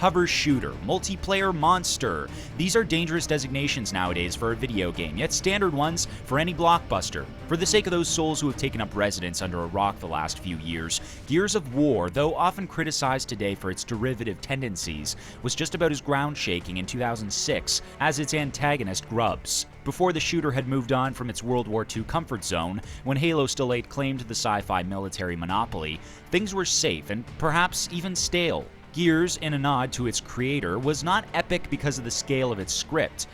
Hover shooter, multiplayer monster. These are dangerous designations nowadays for a video game, yet standard ones for any blockbuster. For the sake of those souls who have taken up residence under a rock the last few years, Gears of War, though often criticized today for its derivative tendencies, was just about as ground-shaking in 2006 as its antagonist Grubs. Before the shooter had moved on from its World War II comfort zone, when Halo still laid claim to the sci-fi military monopoly, things were safe and perhaps even stale. Gears, in a nod to its creator, was not epic because of the scale of its script.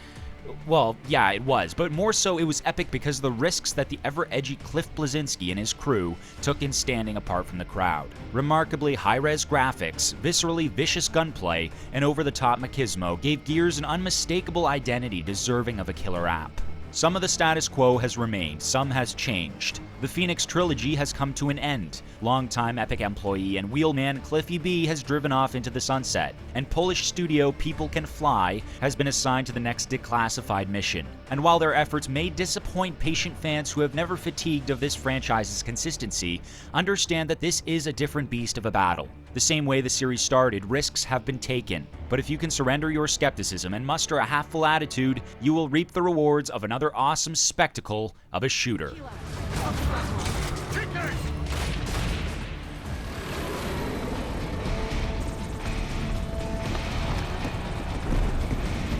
Well, yeah, it was, but more so it was epic because of the risks that the ever-edgy Cliff Bleszinski and his crew took in standing apart from the crowd. Remarkably high-res graphics, viscerally vicious gunplay, and over-the-top machismo gave Gears an unmistakable identity deserving of a killer app. Some of the status quo has remained, some has changed. The Phoenix trilogy has come to an end. Longtime Epic employee and wheelman Cliffy B has driven off into the sunset, and Polish studio People Can Fly has been assigned to the next declassified mission. And while their efforts may disappoint patient fans who have never fatigued of this franchise's consistency, understand that this is a different beast of a battle. The same way the series started, risks have been taken. But if you can surrender your skepticism and muster a half-full attitude, you will reap the rewards of another awesome spectacle of a shooter.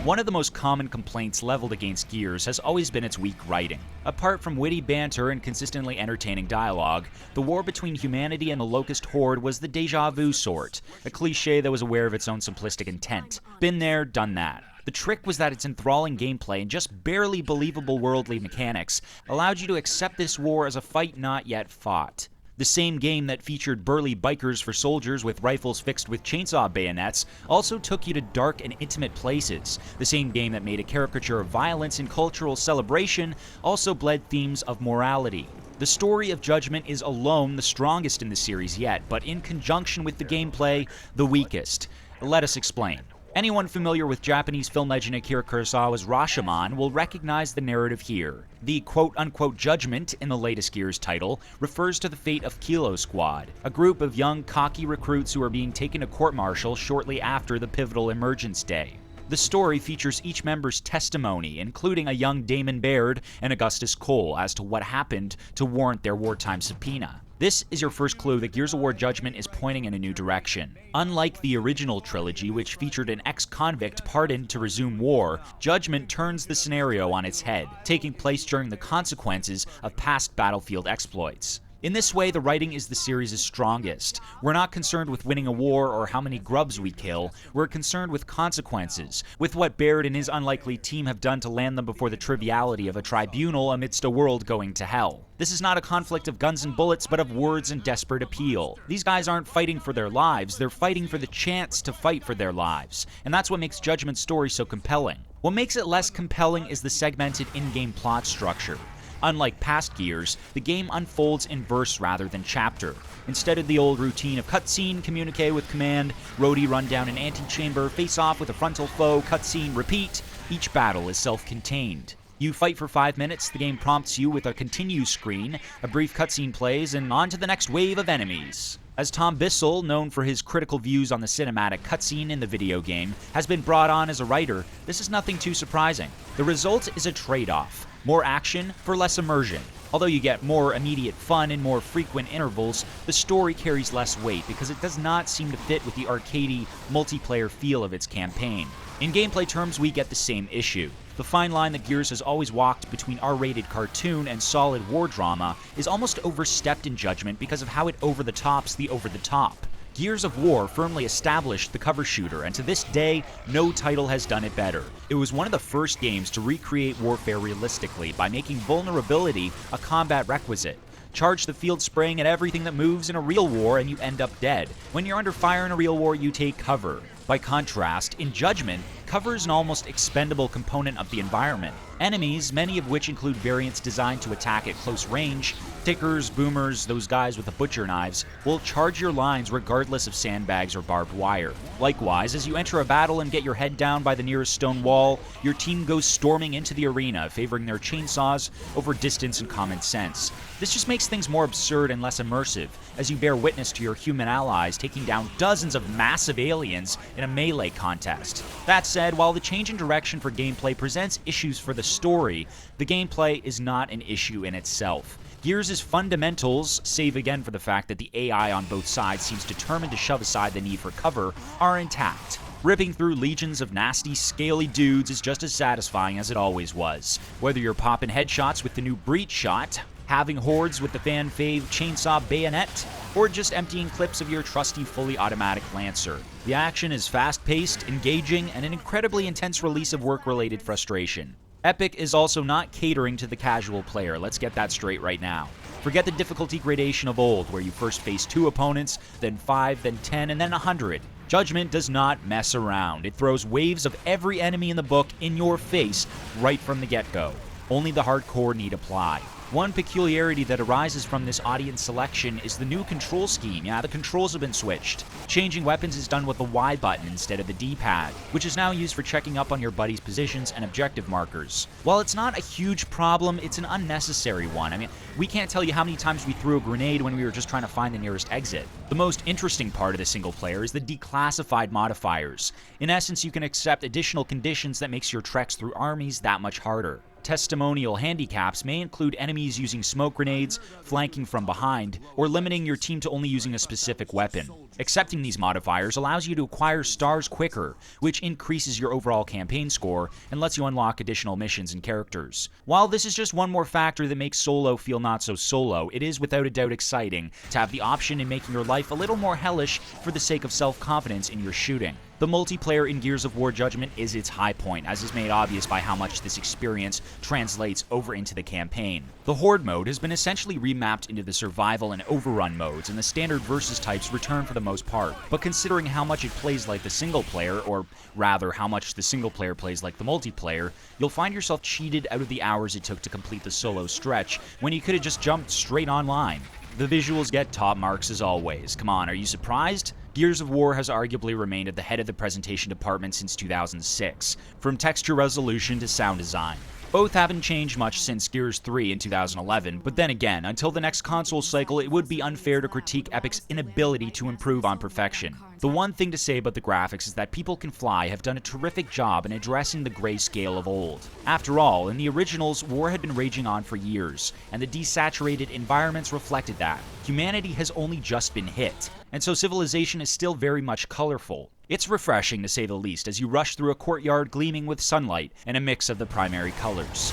One of the most common complaints leveled against Gears has always been its weak writing. Apart from witty banter and consistently entertaining dialogue, the war between humanity and the Locust Horde was the deja vu sort, a cliche that was aware of its own simplistic intent. Been there, done that. The trick was that its enthralling gameplay and just barely believable worldly mechanics allowed you to accept this war as a fight not yet fought. The same game that featured burly bikers for soldiers with rifles fixed with chainsaw bayonets also took you to dark and intimate places. The same game that made a caricature of violence and cultural celebration also bled themes of morality. The story of Judgment is alone the strongest in the series yet, but in conjunction with the gameplay, the weakest. Let us explain. Anyone familiar with Japanese film legend Akira Kurosawa's Rashomon will recognize the narrative here. The quote-unquote judgment in the latest Gears title refers to the fate of Kilo Squad, a group of young, cocky recruits who are being taken to court-martial shortly after the pivotal emergence day. The story features each member's testimony, including a young Damon Baird and Augustus Cole, as to what happened to warrant their wartime subpoena. This is your first clue that Gears of War Judgment is pointing in a new direction. Unlike the original trilogy, which featured an ex-convict pardoned to resume war, Judgment turns the scenario on its head, taking place during the consequences of past battlefield exploits. In this way, the writing is the series' strongest. We're not concerned with winning a war or how many grubs we kill, we're concerned with consequences, with what Baird and his unlikely team have done to land them before the triviality of a tribunal amidst a world going to hell. This is not a conflict of guns and bullets, but of words and desperate appeal. These guys aren't fighting for their lives, they're fighting for the chance to fight for their lives. And that's what makes Judgment's story so compelling. What makes it less compelling is the segmented in-game plot structure. Unlike past Gears, the game unfolds in verse rather than chapter. Instead of the old routine of cutscene, communicate with command, roadie run down an antechamber, face off with a frontal foe, cutscene, repeat, each battle is self-contained. You fight for 5 minutes, the game prompts you with a continue screen, a brief cutscene plays, and on to the next wave of enemies. As Tom Bissell, known for his critical views on the cinematic cutscene in the video game, has been brought on as a writer, this is nothing too surprising. The result is a trade-off. More action for less immersion. Although you get more immediate fun in more frequent intervals, the story carries less weight because it does not seem to fit with the arcadey, multiplayer feel of its campaign. In gameplay terms, we get the same issue. The fine line that Gears has always walked between R-rated cartoon and solid war drama is almost overstepped in Judgment because of how it over-the-tops the over-the-top. Gears of War firmly established the cover shooter, and to this day, no title has done it better. It was one of the first games to recreate warfare realistically by making vulnerability a combat requisite. Charge the field spraying at everything that moves in a real war and you end up dead. When you're under fire in a real war, you take cover. By contrast, in Judgment, cover is an almost expendable component of the environment. Enemies, many of which include variants designed to attack at close range, tickers, boomers, those guys with the butcher knives, will charge your lines regardless of sandbags or barbed wire. Likewise, as you enter a battle and get your head down by the nearest stone wall, your team goes storming into the arena, favoring their chainsaws over distance and common sense. This just makes things more absurd and less immersive, as you bear witness to your human allies taking down dozens of massive aliens in a melee contest. That said, while the change in direction for gameplay presents issues for the story, the gameplay is not an issue in itself. Gears' fundamentals, save again for the fact that the AI on both sides seems determined to shove aside the need for cover, are intact. Ripping through legions of nasty, scaly dudes is just as satisfying as it always was. Whether you're popping headshots with the new breach shot, having hordes with the fan fave chainsaw bayonet, or just emptying clips of your trusty fully automatic Lancer. The action is fast-paced, engaging, and an incredibly intense release of work-related frustration. Epic is also not catering to the casual player, let's get that straight right now. Forget the difficulty gradation of old, where you first face 2 opponents, then 5, then 10, and then 100. Judgment does not mess around. It throws waves of every enemy in the book in your face right from the get-go. Only the hardcore need apply. One peculiarity that arises from this audience selection is the new control scheme. Yeah, the controls have been switched. Changing weapons is done with the Y button instead of the D-pad, which is now used for checking up on your buddy's positions and objective markers. While it's not a huge problem, it's an unnecessary one. I mean, we can't tell you how many times we threw a grenade when we were just trying to find the nearest exit. The most interesting part of the single player is the declassified modifiers. In essence, you can accept additional conditions that makes your treks through armies that much harder. Testimonial handicaps may include enemies using smoke grenades, flanking from behind, or limiting your team to only using a specific weapon. Accepting these modifiers allows you to acquire stars quicker, which increases your overall campaign score and lets you unlock additional missions and characters. While this is just one more factor that makes solo feel not so solo, it is without a doubt exciting to have the option in making your life a little more hellish for the sake of self-confidence in your shooting. The multiplayer in Gears of War Judgment is its high point, as is made obvious by how much this experience translates over into the campaign. The Horde mode has been essentially remapped into the survival and overrun modes, and the standard versus types return for the most part. But considering how much it plays like the single player, or rather how much the single player plays like the multiplayer, you'll find yourself cheated out of the hours it took to complete the solo stretch when you could have just jumped straight online. The visuals get top marks as always. Come on, are you surprised? Gears of War has arguably remained at the head of the presentation department since 2006, from texture resolution to sound design. Both haven't changed much since Gears 3 in 2011, but then again, until the next console cycle, it would be unfair to critique Epic's inability to improve on perfection. The one thing to say about the graphics is that People Can Fly have done a terrific job in addressing the grayscale of old. After all, in the originals, war had been raging on for years, and the desaturated environments reflected that. Humanity has only just been hit, and so civilization is still very much colorful. It's refreshing to say the least as you rush through a courtyard gleaming with sunlight and a mix of the primary colors.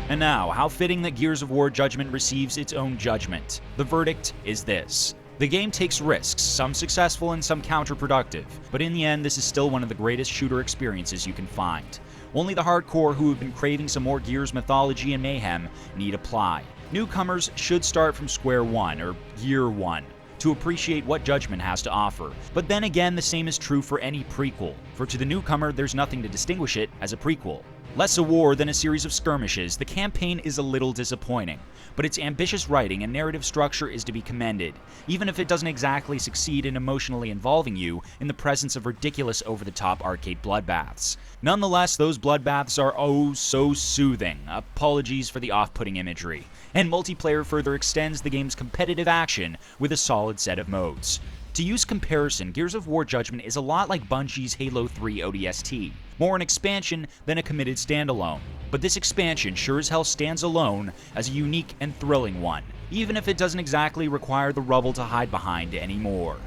And now, how fitting that Gears of War Judgment receives its own judgment. The verdict is this. The game takes risks, some successful and some counterproductive, but in the end this is still one of the greatest shooter experiences you can find. Only the hardcore who have been craving some more Gears mythology and mayhem need apply. Newcomers should start from square one, or year one, to appreciate what Judgment has to offer. But then again, the same is true for any prequel, for to the newcomer there's nothing to distinguish it as a prequel. Less a war than a series of skirmishes, the campaign is a little disappointing, but its ambitious writing and narrative structure is to be commended, even if it doesn't exactly succeed in emotionally involving you in the presence of ridiculous over-the-top arcade bloodbaths. Nonetheless, those bloodbaths are oh so soothing, apologies for the off-putting imagery, and multiplayer further extends the game's competitive action with a solid set of modes. To use comparison, Gears of War Judgment is a lot like Bungie's Halo 3 ODST, more an expansion than a committed standalone. But this expansion sure as hell stands alone as a unique and thrilling one, even if it doesn't exactly require the rubble to hide behind anymore.